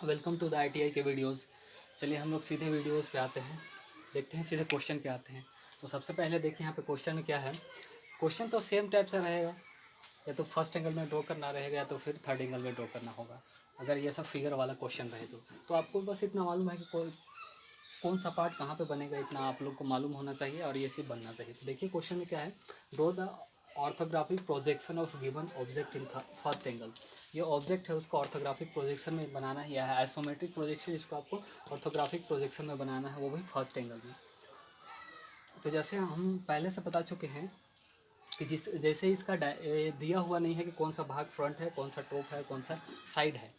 Welcome to the ITI के videos. चलिए हम लोग सीधे वीडियोस पे आते हैं, देखते हैं सीधे क्वेश्चन पे आते हैं। तो सबसे पहले देखिए यहाँ पे क्वेश्चन में क्या है। क्वेश्चन तो सेम टाइप से रहेगा, या तो फर्स्ट एंगल में ड्रॉ करना रहेगा या तो फिर थर्ड एंगल में ड्रॉ करना होगा। अगर ये सब फिगर वाला क्वेश्चन रहे तो आपको बस इतना मालूम है कि कौन सा पार्ट कहाँ पे बनेगा, इतना आप लोग को मालूम होना चाहिए और ये सिर्फ बनना चाहिए। तो देखिए क्वेश्चन में क्या है, draw the orthographic projection of given object in first angle. ये ऑब्जेक्ट है, उसको ऑर्थोग्राफिक प्रोजेक्शन में बनाना है, या है आइसोमेट्रिक प्रोजेक्शन, इसको आपको ऑर्थोग्राफिक प्रोजेक्शन में बनाना है, वो भी फर्स्ट एंगल में। तो जैसे हम पहले से बता चुके हैं कि जैसे इसका दिया हुआ नहीं है कि कौन सा भाग फ्रंट है, कौन सा टॉप है, कौन सा साइड है।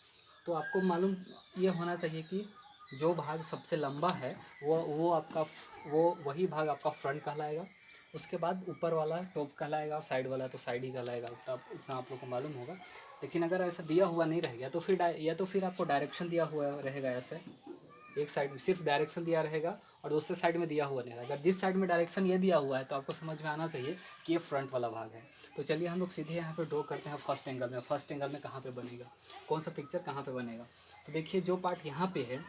तो आपको मालूम ये होना चाहिए कि जो भाग सबसे लंबा है वो वही भाग आपका फ्रंट कहलाएगा। उसके बाद ऊपर वाला टॉप कहलाएगा, साइड वाला तो साइड ही कहलाएगा। उतना आप लोग को मालूम होगा। लेकिन अगर ऐसा दिया हुआ नहीं रहेगा तो फिर या तो फिर आपको डायरेक्शन दिया हुआ रहेगा, ऐसे एक साइड में सिर्फ डायरेक्शन दिया रहेगा और दूसरे साइड में दिया हुआ नहीं रहेगा। जिस साइड में डायरेक्शन ये दिया हुआ है तो आपको समझ में आना चाहिए कि ये फ्रंट वाला भाग है। तो चलिए हम लोग सीधे यहाँ पे ड्रॉ करते हैं फर्स्ट एंगल में। फर्स्ट एंगल में कहाँ पे बनेगा, कौन सा पिक्चर कहाँ पे बनेगा। तो देखिए जो पार्ट यहाँ पे है,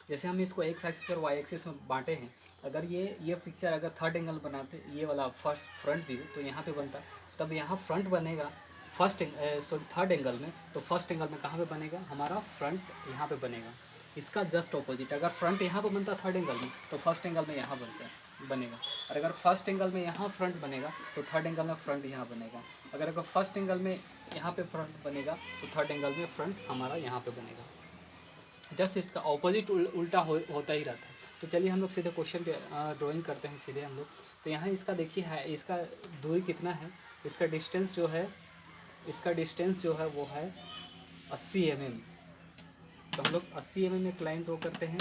जैसे हम इसको एक्स एक्सिस और वाई एक्सिस में बांटे हैं। अगर ये पिक्चर अगर थर्ड एंगल बनाते, ये वाला फर्स्ट फ्रंट व्यू, तो यहाँ पे बनता, तब यहाँ फ्रंट बनेगा थर्ड एंगल में। तो फर्स्ट एंगल में कहाँ पे बनेगा, हमारा फ्रंट यहाँ पे बनेगा। इसका जस्ट ऑपोजिट, अगर फ्रंट यहाँ पे बनता थर्ड एंगल में तो फर्स्ट एंगल में यहाँ बनेगा। और अगर फर्स्ट एंगल में यहाँ फ्रंट बनेगा तो थर्ड एंगल में फ्रंट यहाँ बनेगा। अगर फर्स्ट एंगल में यहाँ पे फ्रंट बनेगा तो थर्ड एंगल में फ्रंट हमारा यहाँ पे बनेगा। जस्ट इसका ऑपोजिट उल्टा होता ही रहता है। तो चलिए हम लोग सीधे क्वेश्चन पे ड्राइंग करते हैं सीधे हम लोग। तो यहाँ इसका देखिए है, इसका दूरी कितना है, इसका डिस्टेंस जो है, वो है 80 mm। तो हम लोग 80 mm एक लाइन ड्रॉ करते हैं।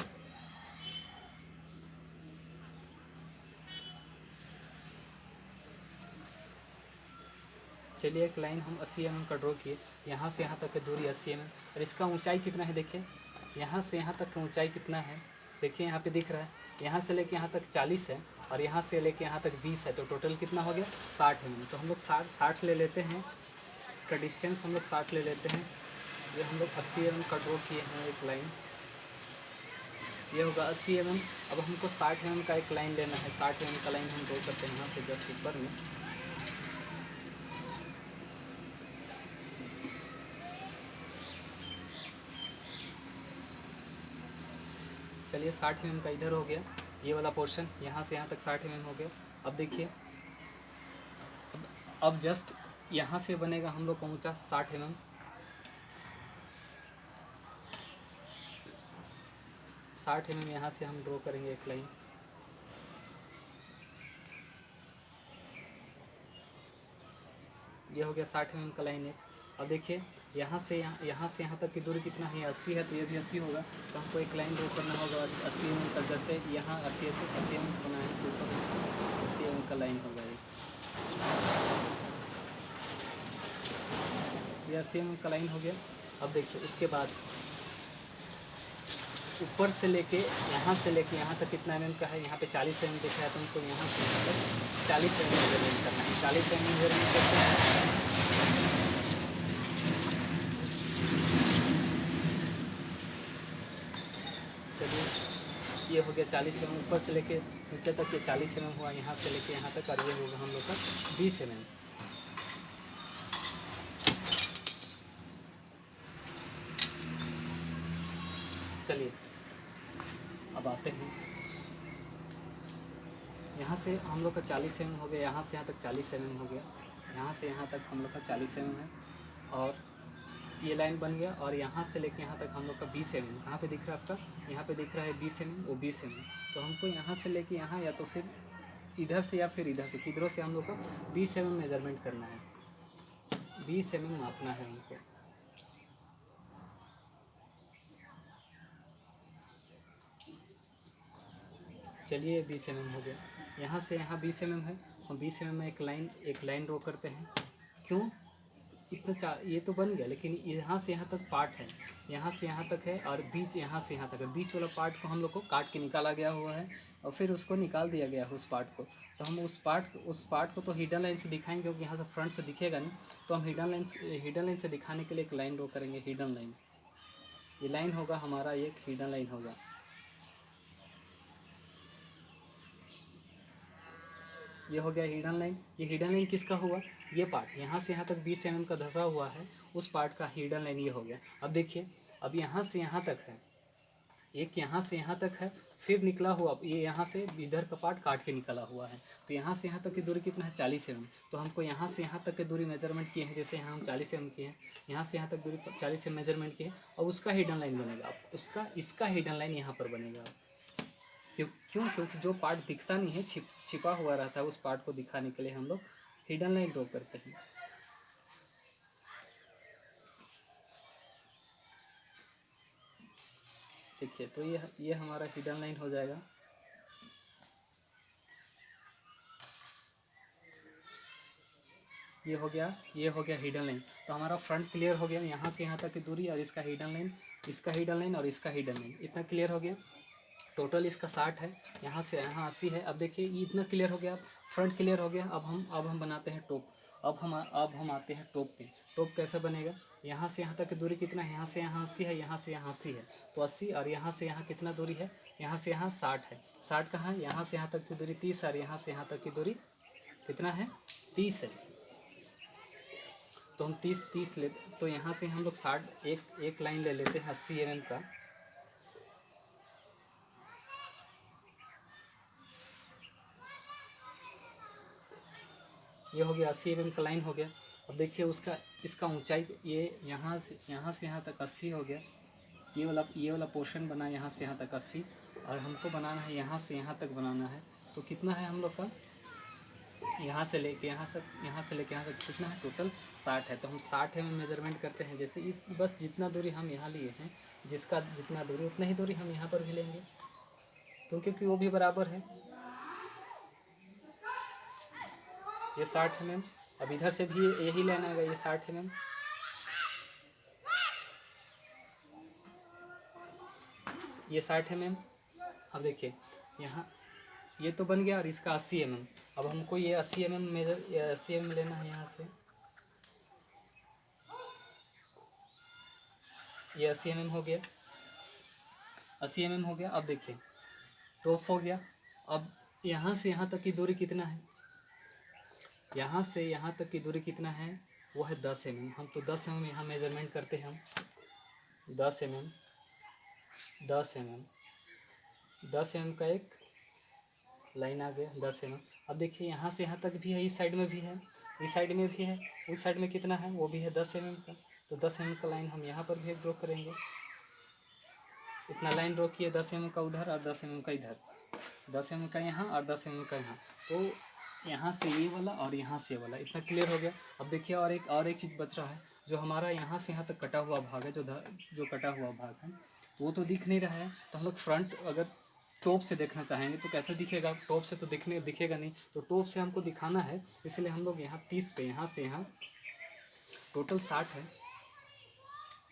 चलिए एक लाइन हम 80 mm का ड्रॉ किए। यहाँ से यहाँ तक की दूरी 80 mm, और इसका ऊंचाई कितना है देखिए, यहाँ से यहाँ तक का ऊंचाई कितना है, देखिए यहाँ पे दिख रहा है। यहाँ से लेके यहाँ तक 40 है और यहाँ से लेके यहाँ तक 20 है, तो टोटल कितना हो गया 60 mm। तो हम लोग 60 ले लेते हैं, इसका डिस्टेंस हम लोग 60 ले लेते हैं। ये हम लोग 80 mm का ड्रॉ किए हैं एक लाइन, ये होगा 80 mm। अब हमको 60 mm का एक लाइन लेना है, 60 mm का लाइन हम ड्रॉ करते हैं यहाँ से जस्ट ऊपर में। चलिए 60 mm का इधर हो गया, ये वाला पोर्शन यहाँ से यहाँ तक 60 mm हो गया। अब देखिए, अब जस्ट यहाँ से बनेगा हम लोग का ऊँचा 60 mm। 60 mm यहाँ से हम ड्रॉ करेंगे एक लाइन। ये हो गया 60 mm का लाइन है। अब देखिए यहाँ से यहाँ तक की दूरी कितना है, 80 है, तो ये भी 80 होगा। तो हमको एक लाइन ड्रॉ करना होगा 80 mm का। जैसे यहाँ 80 mm बना है तो ऊपर 80 mm का लाइन होगा ये 80 mm का लाइन हो गया। अब देखिए उसके बाद ऊपर से लेके यहाँ तक कितना mm का है, यहाँ पे 40 mm दिखा है, तो हमको यहाँ से यहाँ तक 40 mm मेजरमेंट करना है। 40 mm मेजरमेंट करते हैं। चलिए ये हो गया 40 mm, ऊपर से लेके नीचे तक ये 40 mm हुआ, यहाँ से लेके यहाँ तक, और ये होगा हम लोग का 20 mm। चलिए अब आते हैं, यहाँ से हम लोग का 40 mm हो गया, यहाँ से यहाँ तक 40 mm हो गया, यहाँ से यहाँ तक हम लोग का 40 mm है, और ये लाइन बन गया। और यहाँ से लेके यहाँ तक हम लोग का 20 mm, कहाँ पे दिख रहा है आपका, यहाँ पे दिख रहा है 20 mm, वो 20 mm। तो हमको यहाँ से लेके यहाँ, या तो फिर इधर से या फिर इधर से, किधरों से हम लोग को 20 mm मेजरमेंट करना है, 20 mm मापना है हमको। चलिए 20 mm हो गया, यहाँ से यहाँ 20 mm है, हम 20 mm में एक लाइन ड्रॉ करते हैं। क्यों इतना ये तो बन गया, लेकिन यहाँ से यहाँ तक पार्ट है, यहाँ से यहाँ तक है, और बीच यहाँ से यहाँ तक है। बीच वाला पार्ट को हम लोग को काट के निकाला गया हुआ है, और फिर उसको निकाल दिया गया है उस पार्ट को। तो हम उस पार्ट को तो हिडन लाइन से दिखाएंगे, क्योंकि यहाँ से फ्रंट से दिखेगा नहीं। तो हम हिडन लाइन से दिखाने के लिए एक लाइन ड्रॉ करेंगे, हिडन लाइन। ये लाइन होगा हमारा, ये एक हिडन लाइन होगा। ये हो गया हिडन लाइन। ये हिडन लाइन किसका हुआ? ये पार्ट यहाँ से यहाँ तक 20 mm का धंसा हुआ है, उस पार्ट का हिडन लाइन ये हो गया। अब देखिए, अब यहाँ से यहाँ तक है, एक यहाँ से यहाँ तक है, फिर निकला हुआ ये यहाँ से इधर का पार्ट काट के निकला हुआ है। तो यहाँ से यहाँ तक की दूरी कितना है? 40 mm। तो हमको यहाँ से यहाँ तक की दूरी मेजरमेंट किए हैं, जैसे यहाँ हम 40 mm किए हैं, यहाँ से यहाँ तक दूरी 40 mm मेजरमेंट किए हैं, और उसका हिडन लाइन बनेगा। अब उसका इसका हिडन लाइन यहाँ पर बनेगा। क्योंकि जो पार्ट दिखता नहीं है, छिपा हुआ रहता है, उस पार्ट को दिखाने के लिए हम लोग हिडन लाइन ड्रॉ करते हैं। देखिए, तो ये हमारा हिडन लाइन हो जाएगा। ये हो गया हिडन लाइन। तो हमारा फ्रंट क्लियर हो गया, यहाँ से यहाँ तक की दूरी, और इसका हिडन लाइन, इसका हिडन लाइन और इसका हिडन लाइन, इतना क्लियर हो गया। टोटल इसका 60 है, यहाँ से यहाँ 80 है। अब देखिए, ये इतना क्लियर हो गया, फ्रंट क्लियर हो गया। अब हम बनाते हैं टॉप। अब हम आते हैं टॉप पे। टॉप कैसे बनेगा? यहाँ से यहाँ तक की दूरी कितना है? यहाँ से यहाँ 80 है, यहाँ से यहाँ 80 है, तो 80, और यहाँ से यहाँ कितना दूरी है? यहाँ से यहाँ 60 है। 60 कहाँ है? यहाँ से यहाँ तक की दूरी 30 है, और यहाँ से यहाँ तक की दूरी कितना है? 30 है। तो हम 30 ले, तो यहाँ से हम लोग 60, एक लाइन ले लेते हैं 80 mm का। ये हो गया 80 mm का लाइन हो गया। अब देखिए, इसका ऊंचाई, ये यहाँ से यहाँ तक 80 हो गया। ये वाला पोर्शन बना यहाँ से यहाँ तक 80, और हमको बनाना है यहाँ से यहाँ तक बनाना है। तो कितना है हम लोग का? यहाँ से लेके यहाँ तक कितना है? टोटल 60 है। तो हम 60 mm मेजरमेंट करते हैं। जैसे बस जितना दूरी हम यहाँ लिए हैं, जिसका जितना दूरी, उतना ही दूरी हम यहाँ पर भी लेंगे, तो क्योंकि वो भी बराबर है। ये 60 mm। अब इधर से भी यही लेना है, ये 60 mm। ये 60 mm। अब देखिए, यहाँ ये तो बन गया, और इसका 80 mm। अब हमको ये 80 mm लेना है यहाँ से। ये 80 mm हो गया, 80 mm हो गया। अब देखिए, टॉप हो गया। अब यहाँ से यहाँ तक की दूरी कितना है? यहाँ से यहाँ तक की दूरी कितना है? वो है 10 mm। हम तो 10 mm यहाँ मेजरमेंट करते हैं हम। 10 mm का एक लाइन आ गया, 10 mm। अब देखिए, यहाँ से यहाँ तक भी है, इस साइड में भी है, इस साइड में भी है, उस साइड में कितना है? वो भी है 10 mm का। तो 10 mm का लाइन हम यहाँ पर भी ड्रॉ करेंगे। इतना लाइन ड्रॉ किए, 10 mm का उधर और 10 mm का इधर, 10 mm का यहाँ और 10 mm का यहाँ। तो यहाँ से ये वाला और यहाँ से ये वाला, इतना क्लियर हो गया। अब देखिए, और एक चीज़ बच रहा है, जो हमारा यहाँ से यहाँ तक कटा हुआ भाग है, जो कटा हुआ भाग है, तो वो तो दिख नहीं रहा है। तो हम लोग फ्रंट अगर टॉप से देखना चाहेंगे तो कैसे दिखेगा? टॉप से तो दिखेगा नहीं। तो टॉप से हमको दिखाना है, इसलिए हम लोग यहाँ 30 पे, यहाँ से यहाँ टोटल 60 है,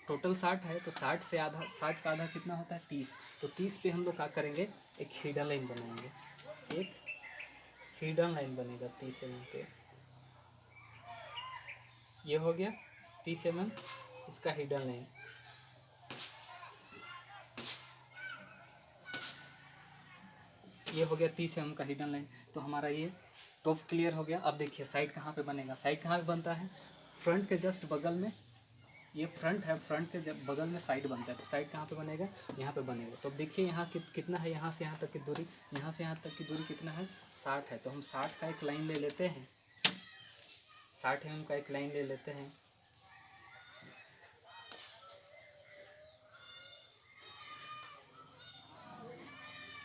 टोटल 60 है। तो 60 से आधा, 60 का आधा कितना होता है? 30। तो 30 पे हम लोग क्या करेंगे? एक हिडन लाइन बनाएंगे, एक हिडन लाइन बनेगा 30 mm पे। ये हो गया 30 mm इसका हिडन लाइन। ये हो गया 30 mm का हिडन लाइन। तो हमारा ये टॉप क्लियर हो गया। अब देखिए, साइड कहाँ पे बनेगा? साइड कहाँ पे बनता है? फ्रंट के जस्ट बगल में। ये फ्रंट है, फ्रंट के जब बगल में साइड बनता है। तो साइड कहाँ पे बनेगा? यहाँ पे बनेगा। तो अब देखिए, यहाँ कितना है? यहाँ से यहाँ तक की दूरी, यहाँ से यहाँ तक की दूरी कितना है? 60 है। तो हम 60 का एक लाइन ले लेते हैं, 60 mm का एक लाइन ले लेते हैं।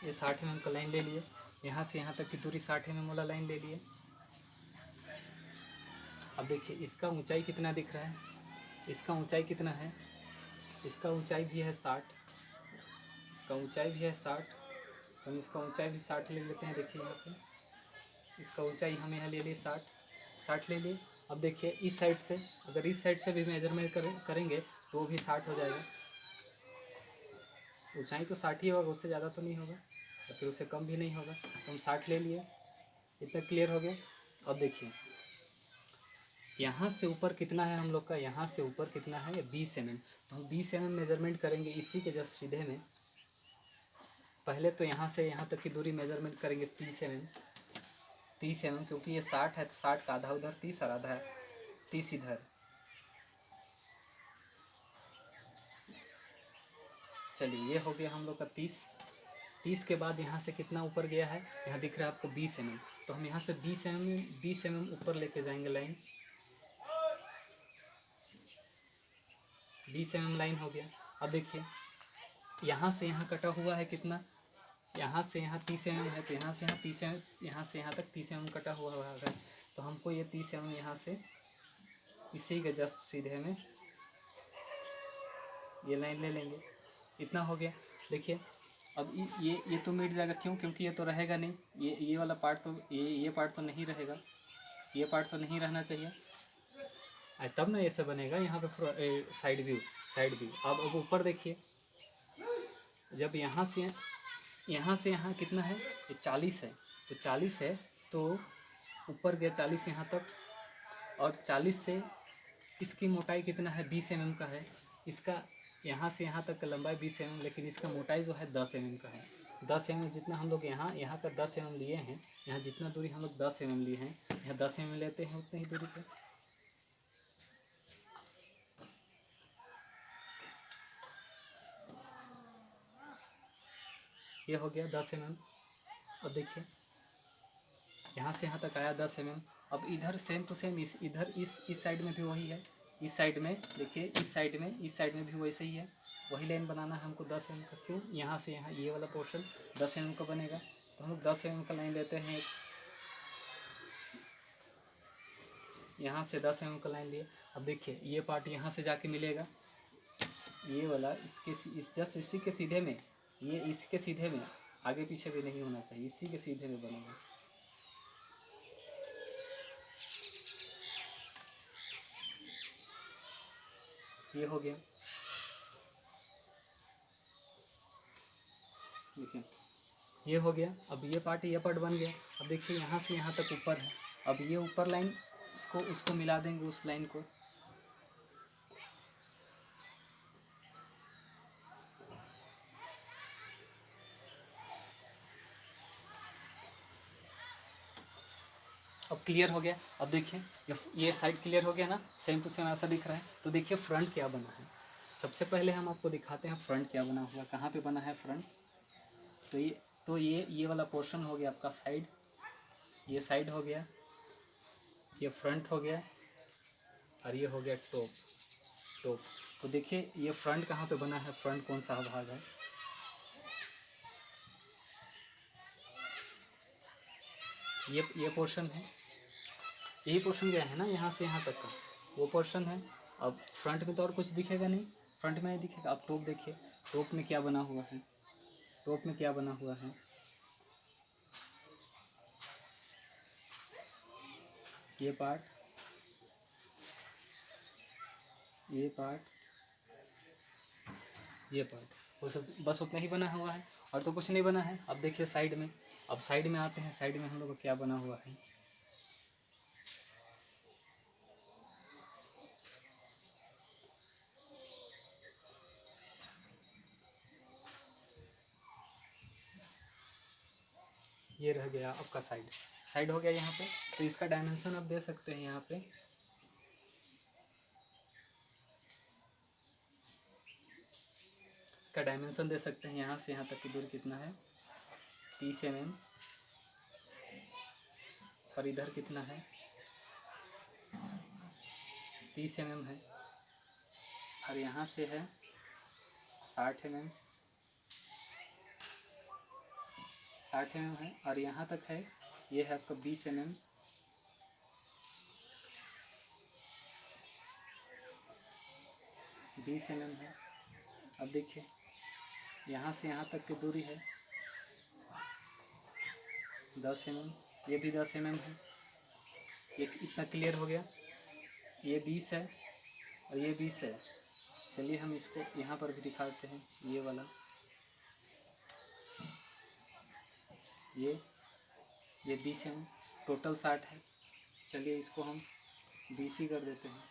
ये 60 mm का लाइन ले लिए, यहाँ से यहाँ तक की दूरी 60 mm वाला लाइन ले लिए। अब देखिए, इसका ऊंचाई कितना दिख रहा है? इसका ऊंचाई कितना है? इसका ऊंचाई भी है 60, इसका ऊंचाई भी है 60। तो हम इसका ऊंचाई भी 60 ले लेते हैं। देखिए, यहाँ पे इसका ऊंचाई हम यहाँ ले लिए 60 ले लिए। अब देखिए, इस साइड से, अगर इस साइड से भी मेजरमेंट करेंगे तो वो भी 60 हो जाएगा। ऊंचाई तो 60 ही होगा, उससे ज़्यादा तो नहीं होगा, और फिर उससे कम भी नहीं होगा। तो हम 60 ले लिए, इतना क्लियर हो गया। अब देखिए, यहाँ से ऊपर कितना है हम लोग का, यहाँ से ऊपर कितना है 20 mm। तो हम 20 mm मेजरमेंट करेंगे इसी के जस्ट सीधे में। पहले तो यहाँ से यहाँ तक की दूरी मेजरमेंट करेंगे 30 mm, 30 mm, क्योंकि ये 60 है तो 60 का आधा उधर 30 और आधा 30 इधर। चलिए ये हो गया हम लोग का 30। 30 के बाद यहाँ से कितना ऊपर गया है, यहाँ दिख रहा है आपको 20 mm। तो हम यहाँ से 20 mm ऊपर लेके जाएंगे लाइन। 20 mm लाइन हो गया। अब देखिए यहाँ से यहाँ कटा हुआ है कितना, यहाँ से यहाँ 30 mm है, तो यहाँ से यहाँ 30 mm, यहाँ से यहाँ तक 30 mm कटा हुआ है। तो हमको ये 30 mm यहाँ से इसी के जस्ट सीधे में ये लाइन ले लेंगे। इतना हो गया। देखिए अब ये तो मिट जाएगा, क्यों, क्योंकि ये तो रहेगा नहीं, ये वाला पार्ट तो ये पार्ट तो नहीं रहेगा, ये पार्ट तो नहीं रहना चाहिए, तब ना ऐसे बनेगा यहाँ पे साइड व्यू। अब ऊपर देखिए, जब यहाँ से यहाँ कितना है, ये 40 है, तो 40 है तो ऊपर गया 40 यहाँ तक, और 40 से इसकी मोटाई कितना है 20 mm का है। इसका यहाँ से यहाँ तक का लंबाई 20 mm, लेकिन इसका मोटाई जो है 10 mm का है। 10 mm जितना हम लोग यहाँ का 10 mm लिए हैं, यहाँ जितना दूरी हम लोग 10 mm लिए हैं, यहाँ 10 mm लेते हैं उतनी ही दूरी पे। ये हो गया 10 mm। अब देखिए यहाँ से यहाँ तक आया 10 mm। अब इधर सेम टू सेम इस साइड में भी वही है, इस साइड में देखिए, इस साइड में भी वैसे ही है, वही लाइन बनाना है हमको 10 mm का। क्यों, यहाँ से यहाँ ये वाला पोर्शन 10 mm का बनेगा, तो हम लोग 10 mm का लाइन लेते हैं। यहाँ से 10 mm का लाइन लिए। अब देखिए ये पार्ट यहाँ से जाके मिलेगा, ये वाला जस्ट इसी के सीधे में, ये इसके सीधे में, आगे पीछे भी नहीं होना चाहिए, इसी के सीधे में बनेगा। ये हो गया। देखिए ये हो गया। अब ये पार्ट बन गया। अब देखिए यहाँ से यहाँ तक ऊपर है, अब ये ऊपर लाइन उसको मिला देंगे उस लाइन को। अब क्लियर हो गया। अब देखिए ये साइड क्लियर हो गया ना, सेम टू सेम ऐसा दिख रहा है। तो देखिए फ्रंट क्या बना है, सबसे पहले हम आपको दिखाते हैं फ्रंट क्या बना हुआ, कहाँ पे बना है फ्रंट। तो ये वाला पोर्शन हो गया आपका साइड, ये साइड हो गया, ये फ्रंट हो गया, और ये हो गया टॉप। तो देखिए ये फ्रंट कहाँ पे बना है, फ्रंट कौन सा भाग है, ये पोर्शन है, यही पोर्शन गया है ना यहाँ से यहाँ तक का, वो पोर्शन है। अब फ्रंट में तो और कुछ दिखेगा नहीं, फ्रंट में नहीं दिखेगा। अब टॉप देखिए, टॉप में क्या बना हुआ है, टॉप में क्या बना हुआ है, ये पार्ट, ये पार्ट, ये पार्ट, वो सब बस उतना ही बना हुआ है, और तो कुछ नहीं बना है। अब देखिए साइड में, अब साइड में आते हैं, साइड में हम लोग को क्या बना हुआ है, ये रह गया आपका साइड हो गया यहाँ पे। तो इसका डायमेंशन आप दे सकते हैं यहाँ पे, इसका डायमेंशन दे सकते हैं, यहाँ से यहाँ तक की दूरी कितना है 30 mm, और इधर कितना है 30 mm है, और यहाँ से है 60 mm, 60 mm है, और यहाँ तक है, ये है आपका 20 mm, 20 mm है। अब देखिए यहाँ से यहाँ तक की दूरी है 10 mm, ये भी 10 mm है। ये इतना क्लियर हो गया। ये 20 है और ये 20 है। चलिए हम इसको यहाँ पर भी दिखाते हैं, ये वाला, ये 20 mm, टोटल 60 है। चलिए इसको हम 20 ही कर देते हैं।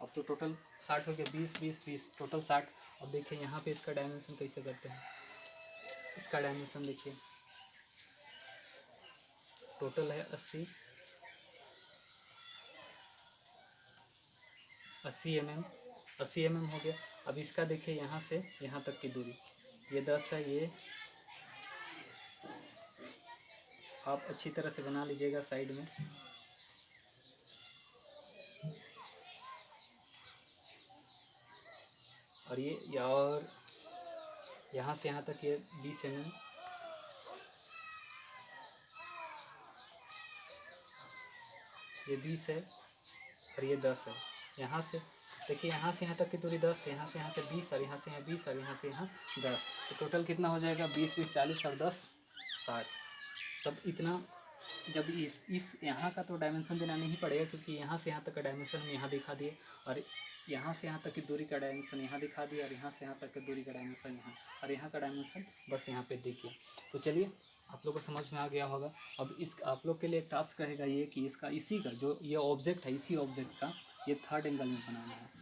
अब तो टोटल 60 हो गया, 20 20 20 टोटल 60। अब देखिए यहाँ पे इसका डायमेंशन कैसे करते हैं। इसका डायमेंशन देखिए, टोटल है 80 mm, 80 mm हो गया। अब इसका देखिए यहाँ से यहाँ तक की दूरी, ये 10 है। ये आप अच्छी तरह से बना लीजिएगा साइड में। और ये और यहाँ से यहाँ तक ये 20 mm, ये 20 है और ये 10 है। यहाँ से देखिए, यहाँ से यहाँ तक की दूरी 10, यहाँ से 20 और यहाँ से यहाँ 20 और यहाँ से यहाँ 10। तो टोटल कितना हो जाएगा? 20 20 40 और 10 60। तब इतना जब इस यहाँ का तो डायमेंशन देना नहीं पड़ेगा, क्योंकि यहाँ से यहाँ तक का डायमेंशन हम यहाँ दिखा दिए, और यहाँ से यहाँ तक की दूरी का डायमेंशन यहाँ दिखा दिया, और यहाँ से यहाँ तक की दूरी का डायमेंशन यहाँ, और यहाँ का डायमेंशन बस यहाँ पे देखिए। तो चलिए, आप लोग को समझ में आ गया होगा। अब इस आप लोग के लिए एक टास्क रहेगा ये कि इसका इसी का जो ये ऑब्जेक्ट है, इसी ऑब्जेक्ट का ये थर्ड एंगल में बनाना है।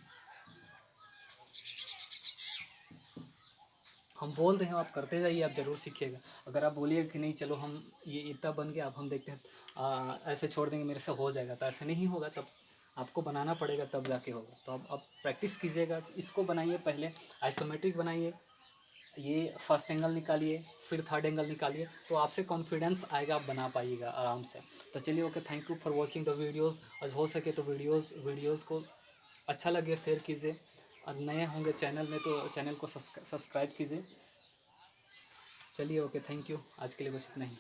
हम बोल रहे हैं, आप करते जाइए, आप ज़रूर सीखिएगा। अगर आप बोलिए कि नहीं चलो हम ये इतना बन गया, अब हम देखते हैं ऐसे छोड़ देंगे, मेरे से हो जाएगा, तो ऐसे नहीं होगा। तब आपको बनाना पड़ेगा, तब जाके होगा। तो अब प्रैक्टिस कीजिएगा। इसको बनाइए, पहले आइसोमेट्रिक बनाइए, ये फर्स्ट एंगल निकालिए, फिर थर्ड एंगल निकालिए, तो आपसे कॉन्फिडेंस आएगा, आप बना पाइएगा आराम से। तो चलिए, okay, thank you for watching the videos. और हो सके तो वीडियोज़ को अच्छा लगे शेयर कीजिए, और नए होंगे चैनल में तो चैनल को सब्सक्राइब कीजिए। चलिए, ओके, थैंक यू। आज के लिए बस इतना ही।